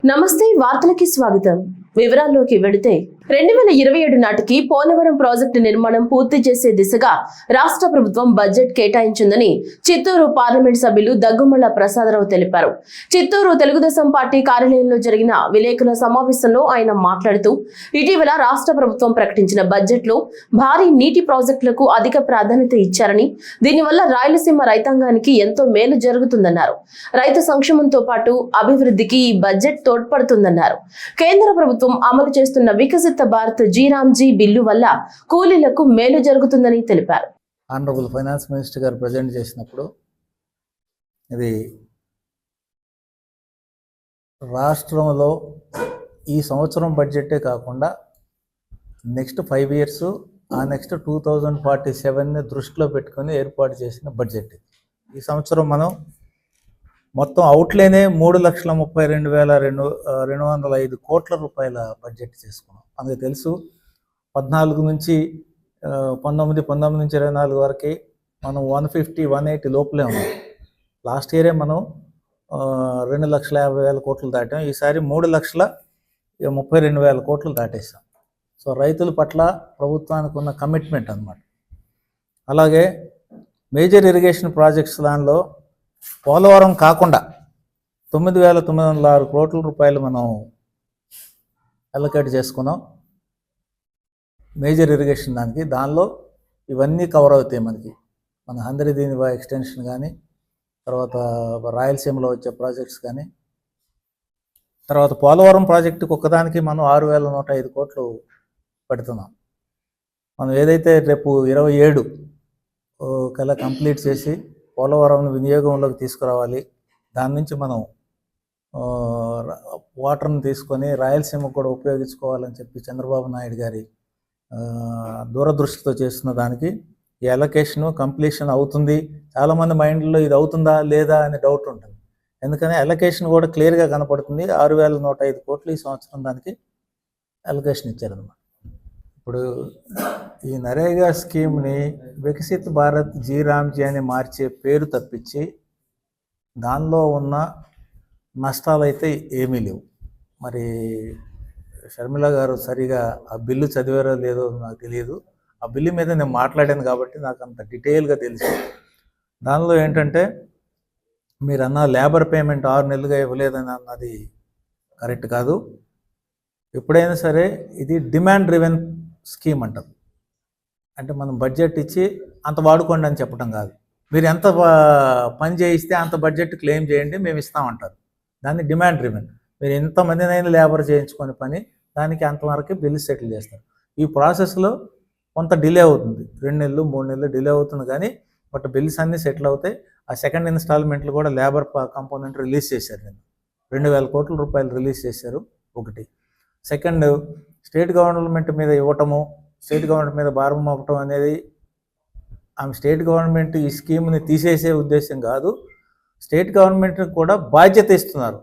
నమస్తే వార్తలకి స్వాగతం. వివరాల్లోకి వెళితే 2027 నాటికి పోలవరం ప్రాజెక్టు నిర్మాణం పూర్తి చేసే దిశగా రాష్ట్ర ప్రభుత్వం బడ్జెట్ కేటాయించిందని చిత్తూరు పార్లమెంట్ సభ్యులు దగ్గుమళ్ల ప్రసాదరావు తెలిపారు. చిత్తూరు తెలుగుదేశం పార్టీ కార్యాలయంలో జరిగిన విలేకరుల సమావేశంలో ఆయన మాట్లాడుతూ ఇటీవల రాష్ట్ర ప్రభుత్వం ప్రకటించిన బడ్జెట్ లో భారీ నీటి ప్రాజెక్టులకు అధిక ప్రాధాన్యత ఇచ్చారని, దీనివల్ల రాయలసీమ రైతాంగానికి ఎంతో మేలు జరుగుతుందన్నారు. రైతు సంక్షేమంతో పాటు అభివృద్ధికి ఈ బడ్జెట్ తోడ్పడుతుందన్నారు. కేంద్ర ప్రభుత్వం అమలు చేస్తున్న వికసిత భారత్ జీరామ్జీ బిల్లు వల్ల కూలీలకు మేలు జరుగుతుందని తెలిపారు. ఆనరబుల్ ఫైనాన్స్ మినిస్టర్ గారు ప్రజెంట్ చేసినప్పుడు ఇది రాష్ట్రంలో ఈ సంవత్సరం బడ్జెటే కాకుండా నెక్స్ట్ 5 years ఆ నెక్స్ట్ 2047ని దృష్టిలో పెట్టుకొని ఏర్పాటు చేసిన బడ్జెట్. ఈ సంవత్సరం మనం మొత్తం అవుట్లేనే 3,32,205 కోట్ల రూపాయల బడ్జెట్ చేసుకున్నాం. అందుకు తెలుసు 14 నుంచి 19 నుంచి 24 వరకు మనం 150-180 లోపలే ఉన్నాం. లాస్ట్ ఇయరే మనం 2,50,000 కోట్లు దాటాం. ఈసారి 3,32,000 కోట్లు దాటేసాం. సో రైతుల పట్ల ప్రభుత్వానికి ఉన్న కమిట్మెంట్ అన్నమాట. అలాగే మేజర్ ఇరిగేషన్ ప్రాజెక్ట్స్ దానిలో పోలవరం కాకుండా 9,906 కోట్ల రూపాయలు మనం అలొకేట్ చేసుకున్నాం మేజర్ ఇరిగేషన్ దానికి. దానిలో ఇవన్నీ కవర్ అవుతాయి మనకి. మన హంద్రీదీనివా ఎక్స్టెన్షన్ కానీ, తర్వాత రాయలసీమలో వచ్చే ప్రాజెక్ట్స్ కానీ, తర్వాత పోలవరం ప్రాజెక్టుకి ఒక్కదానికి మనం 6,105 కోట్లు పెడుతున్నాం. మనం ఏదైతే రేపు 27 కల్లా కంప్లీట్ చేసి పోలవరం వినియోగంలోకి తీసుకురావాలి, దాని నుంచి మనం వాటర్ని తీసుకొని రాయలసీమకు కూడా ఉపయోగించుకోవాలని చెప్పి చంద్రబాబు నాయుడు గారి దూరదృష్టితో చేస్తున్న దానికి ఈ అలొకేషను కంప్లీషన్ అవుతుంది. చాలామంది మైండ్లో ఇది అవుతుందా లేదా అనే డౌట్ ఉంటుంది. ఎందుకని అలొకేషన్ కూడా క్లియర్గా కనపడుతుంది. 6,105 కోట్లు ఈ సంవత్సరం దానికి అలొకేషన్ ఇచ్చారన్నమాట. ఇప్పుడు ఈ నరేగా స్కీమ్ని వికసిత్ భారత్ జీరామ్జీ అని మార్చే పేరు తప్పించి దానిలో ఉన్న నష్టాలు అయితే ఏమీ లేవు. మరి షర్మిల గారు సరిగా ఆ బిల్లు చదివారో లేదో నాకు తెలియదు. ఆ బిల్లు మీద నేను మాట్లాడాను కాబట్టి నాకు అంత డీటెయిల్గా తెలుసు. దానిలో ఏంటంటే మీరు అన్న లేబర్ పేమెంట్ 6 నెలలుగా ఇవ్వలేదని అన్నది కరెక్ట్ కాదు. ఎప్పుడైనా సరే ఇది డిమాండ్ డ్రివెన్ స్కీమ్ అంటారు. అంటే మనం బడ్జెట్ ఇచ్చి అంత వాడుకోండి అని చెప్పడం కాదు. మీరు ఎంత పని చేయిస్తే అంత బడ్జెట్ క్లెయిమ్ చేయండి, మేము ఇస్తామంటారు. దాన్ని డిమాండ్ డ్రివెన్. మీరు ఎంతమందినైనా లేబర్ చేయించుకొని పని దానికి అంతవరకు బిల్లు సెటిల్ చేస్తారు. ఈ ప్రాసెస్లో కొంత డిలే అవుతుంది, 2 నెలలు 3 నెలలు డిలే అవుతుంది. కానీ బట్ బిల్స్ అన్నీ సెటిల్ అవుతాయి. ఆ సెకండ్ ఇన్స్టాల్మెంట్లు కూడా లేబర్ కాంపోనెంట్ రిలీజ్ చేశారు. నేను 2,000 కోట్ల రూపాయలు రిలీజ్ చేశారు. ఒకటి. సెకండ్, స్టేట్ గవర్నమెంట్ మీద ఇవ్వటము, స్టేట్ గవర్నమెంట్ మీద భారం మోపటం అనేది ఆమె స్టేట్ గవర్నమెంట్ ఈ స్కీమ్ని తీసేసే ఉద్దేశం కాదు. స్టేట్ గవర్నమెంట్కి కూడా బాధ్యత ఇస్తున్నారు.